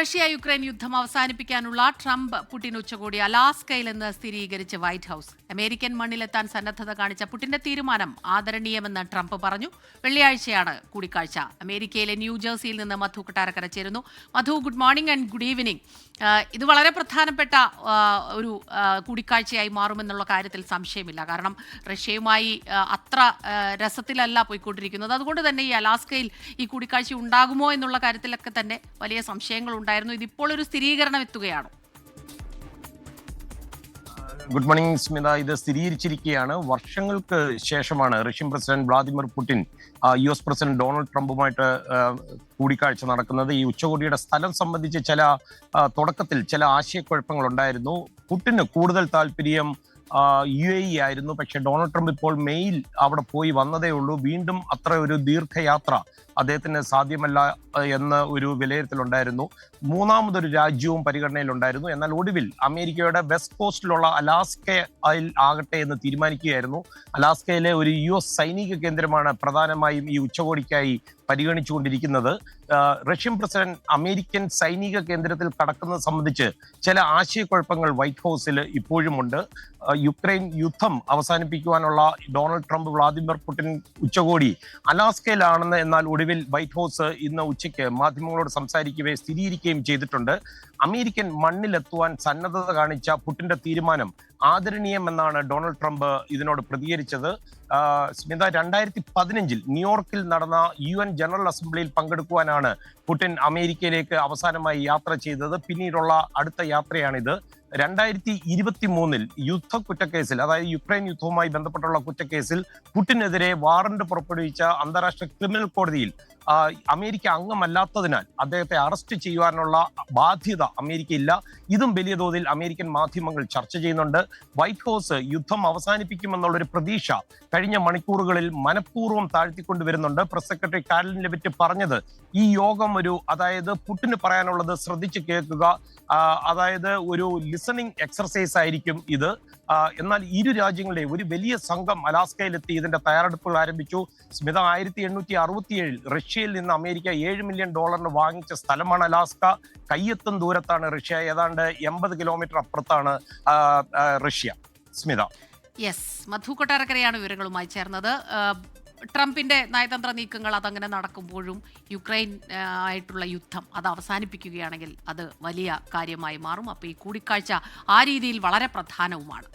Russia Ukraine യുദ്ധം അവസാനിപ്പിക്കാനുള്ള Trump Putin ഉച്ചകോടി അലാസ്കയിൽ നിന്ന് സ്ഥിരീകരിച്ച് വൈറ്റ് ഹൌസ്. അമേരിക്കൻ മണ്ണിലെത്താൻ സന്നദ്ധത കാണിച്ച പുടിന്റെ തീരുമാനം ആദരണീയമെന്ന് ട്രംപ് പറഞ്ഞു. വെള്ളിയാഴ്ചയാണ് കൂടിക്കാഴ്ച. അമേരിക്കയിലെ ന്യൂജേഴ്സിയിൽ നിന്ന് മധു കൊട്ടാരക്കര ചേരുന്നു. Madhu, good morning and good evening. ഇത് വളരെ പ്രധാനപ്പെട്ട ഒരു കൂടിക്കാഴ്ചയായി മാറുമെന്നുള്ള കാര്യത്തിൽ സംശയമില്ല. കാരണം റഷ്യയുമായി അത്ര രസത്തിലല്ല പോയിക്കൊണ്ടിരിക്കുന്നത്. അതുകൊണ്ട് തന്നെ ഈ അലാസ്കയിൽ ഈ കൂടിക്കാഴ്ച ഉണ്ടാകുമോ എന്നുള്ള കാര്യത്തിലൊക്കെ തന്നെ വലിയ സംശയങ്ങൾ ഉണ്ടായിരുന്നു. ഇതിപ്പോൾ ഒരു സ്ഥിരീകരണം എത്തുകയാണോ? Good morning Smitha. ഇത് സ്ഥിരീകരിച്ചിരിക്കുകയാണ്. വർഷങ്ങൾക്ക് ശേഷമാണ് Russian president Vladimir Putin US president Donald ട്രംപുമായിട്ട് കൂടിക്കാഴ്ച നടക്കുന്നത്. ഈ ഉച്ചകോടിയുടെ സ്ഥലം സംബന്ധിച്ച് തുടക്കത്തിൽ ചില ആശയക്കുഴപ്പങ്ങൾ ഉണ്ടായിരുന്നു. പുടിന് കൂടുതൽ താല്പര്യം UAE ആയിരുന്നു. പക്ഷെ ഡൊണാൾഡ് ട്രംപ് ഇപ്പോൾ മെയിൽ അവിടെ പോയി വന്നതേ ഉള്ളൂ. വീണ്ടും അത്ര ഒരു ദീർഘയാത്ര അദ്ദേഹത്തിന് സാധ്യമല്ല എന്ന ഒരു വിലയിരുത്തലുണ്ടായിരുന്നു. മൂന്നാമതൊരു രാജ്യവും പരിഗണനയിലുണ്ടായിരുന്നു. എന്നാൽ ഒടുവിൽ അമേരിക്കയുടെ വെസ്റ്റ് കോസ്റ്റിലുള്ള അലാസ്കയിൽ ആകട്ടെ എന്ന് തീരുമാനിക്കുകയായിരുന്നു. അലാസ്കയിലെ ഒരു US സൈനിക കേന്ദ്രമാണ് പ്രധാനമായും ഈ ഉച്ചകോടിക്കായി പരിഗണിച്ചുകൊണ്ടിരിക്കുന്നത്. റഷ്യൻ പ്രസിഡന്റ് അമേരിക്കൻ സൈനിക കേന്ദ്രത്തിൽ കടക്കുന്നത് സംബന്ധിച്ച് ചില ആശയക്കുഴപ്പങ്ങൾ വൈറ്റ് ഹൗസിൽ ഇപ്പോഴുമുണ്ട്. യുക്രൈൻ യുദ്ധം അവസാനിപ്പിക്കുവാനുള്ള ഡൊണാൾഡ് ട്രംപ് വ്ളാദിമിർ പുടിൻ ഉച്ചകോടി അലാസ്കയിലാണെന്ന് എന്നാൽ ഒടുവിൽ വൈറ്റ് ഹൗസ് ഇന്ന് ഉച്ചയ്ക്ക് മാധ്യമങ്ങളോട് സംസാരിക്കവേ സ്ഥിരീകരിക്കുകയും ചെയ്തിട്ടുണ്ട്. അമേരിക്കൻ മണ്ണിലെത്തുവാൻ സന്നദ്ധത കാണിച്ച പുടിന്റെ തീരുമാനം ആദരണീയമെന്നാണ് ഡൊണാൾഡ് ട്രംപ് ഇതിനോട് പ്രതികരിച്ചത്. സ്മിത, 2015 ന്യൂയോർക്കിൽ നടന്ന UN ജനറൽ അസംബ്ലിയിൽ പങ്കെടുക്കുവാനാണ് പുടിൻ അമേരിക്കയിലേക്ക് അവസാനമായി യാത്ര ചെയ്തത്. പിന്നീടുള്ള അടുത്ത യാത്രയാണിത്. 2023 യുദ്ധ കുറ്റക്കേസിൽ, അതായത് യുക്രൈൻ യുദ്ധവുമായി ബന്ധപ്പെട്ടുള്ള കുറ്റക്കേസിൽ പുടിനെതിരെ വാറന്റ് പുറപ്പെടുവിച്ച അന്താരാഷ്ട്ര ക്രിമിനൽ കോടതിയിൽ അമേരിക്ക അംഗമല്ലാത്തതിനാൽ അദ്ദേഹത്തെ അറസ്റ്റ് ചെയ്യുവാനുള്ള ബാധ്യത അമേരിക്ക ഇല്ല. ഇതും വലിയ തോതിൽ അമേരിക്കൻ മാധ്യമങ്ങൾ ചർച്ച ചെയ്യുന്നുണ്ട്. വൈറ്റ് ഹൗസ് യുദ്ധം അവസാനിപ്പിക്കുമെന്നുള്ളൊരു പ്രതീക്ഷ കഴിഞ്ഞ മണിക്കൂറുകളിൽ മനഃപൂർവ്വം താഴ്ത്തിക്കൊണ്ടുവരുന്നുണ്ട്. പ്രസ് സെക്രട്ടറി കാരലിൻ ലെവിറ്റ് പറഞ്ഞത് ഈ യോഗം അതായത് പുടിന് പറയാനുള്ളത് ശ്രദ്ധിച്ച് കേൾക്കുക, അതായത് ഒരു ലിസണിംഗ് എക്സർസൈസ് ആയിരിക്കും ഇത്. എന്നാൽ ഇരു രാജ്യങ്ങളുടെയും ഒരു വലിയ സംഘം അലാസ്കയിലെത്തി ഇതിന്റെ തയ്യാറെടുപ്പുകൾ ആരംഭിച്ചു. സ്മിത, 1867 റഷ്യയിൽ നിന്ന് അമേരിക്ക $7 മില്യൺ വാങ്ങിച്ച സ്ഥലമാണ് അലാസ്ക. കയ്യെത്തും ദൂരത്താണ് റഷ്യ. ഏതാണ്ട് 80 കിലോമീറ്റർ അപ്പുറത്താണ് റഷ്യ. സ്മിത. യെസ്, മധു കൊട്ടാരക്കരയാണ് വിവരങ്ങളുമായി ചേർന്നത്. ട്രംപിന്റെ നയതന്ത്ര നീക്കങ്ങൾ അതങ്ങനെ നടക്കുമ്പോഴും യുക്രൈൻ ആയിട്ടുള്ള യുദ്ധം അത് അവസാനിപ്പിക്കുകയാണെങ്കിൽ അത് വലിയ കാര്യമായി മാറും. അപ്പോൾ ഈ കൂടിക്കാഴ്ച ആ രീതിയിൽ വളരെ പ്രധാനവുമാണ്.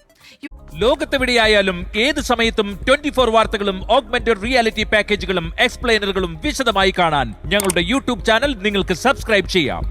ലോകത്തെവിടെയായാലും ഏത് സമയത്തും 24 വാർത്തകളും ഓഗ്മെന്റഡ് റിയാലിറ്റി പാക്കേജുകളും എക്സ്പ്ലെയിനറുകളും വിശദമായി കാണാൻ ഞങ്ങളുടെ YouTube ചാനൽ നിങ്ങൾക്ക് സബ്സ്ക്രൈബ് ചെയ്യാം.